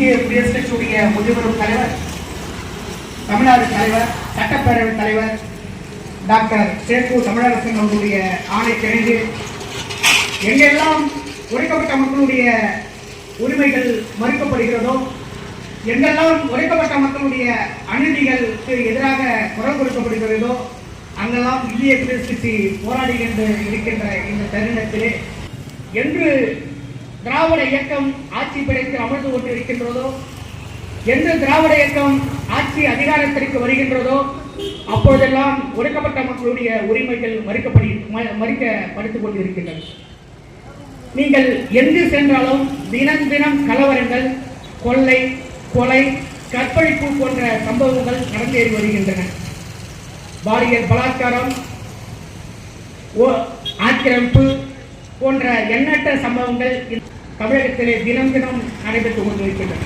இந்திய குடியரசுக் கட்சியுடைய முதுபெரும் தலைவர், தமிழ்நாடு தலைவர், சட்டப்பேரவைத் தலைவர் டாக்டர் சேக்கு தமிழரசன் அவர்களுடைய ஆணைக்கிணங்கு எங்கெல்லாம் ஒடுக்கப்பட்ட மக்களுடைய உரிமைகள் மறுக்கப்படுகிறதோ, எங்கெல்லாம் ஒடுக்கப்பட்ட மக்களுடைய அநீதிகளுக்கு எதிராக குரல் கொடுக்கப்படுகிறதோ, அங்கெல்லாம் இந்திய குடியரசுக் கட்சி போராடுகின்ற இருக்கின்ற இந்த தருணத்திலே என்று திராவிட இயக்கம் ஆட்சி படைத்து அமர்ந்து கொண்டு இருக்கின்றதோ, என்று திராவிட இயக்கம் ஆட்சி அதிகாரத்திற்கு வருகின்றதோ, அப்பொழுதெல்லாம் ஒடுக்கப்பட்ட மக்களுடைய உரிமைகள் மறுக்கப்படுத்திக் கொண்டிருக்கின்றன. நீங்கள் எங்கு சென்றாலும் தினம் தினம் கலவரங்கள், கொள்ளை, கொலை, கற்பழிப்பு போன்ற சம்பவங்கள் நடந்தேறி வருகின்றன. பாலியல் பலாத்காரம், ஆக்கிரமிப்பு போன்ற எண்ணற்ற சம்பவங்கள் தமிழகத்திலே தினம் தினம் நடைபெற்றுக் கொண்டிருக்கின்றன.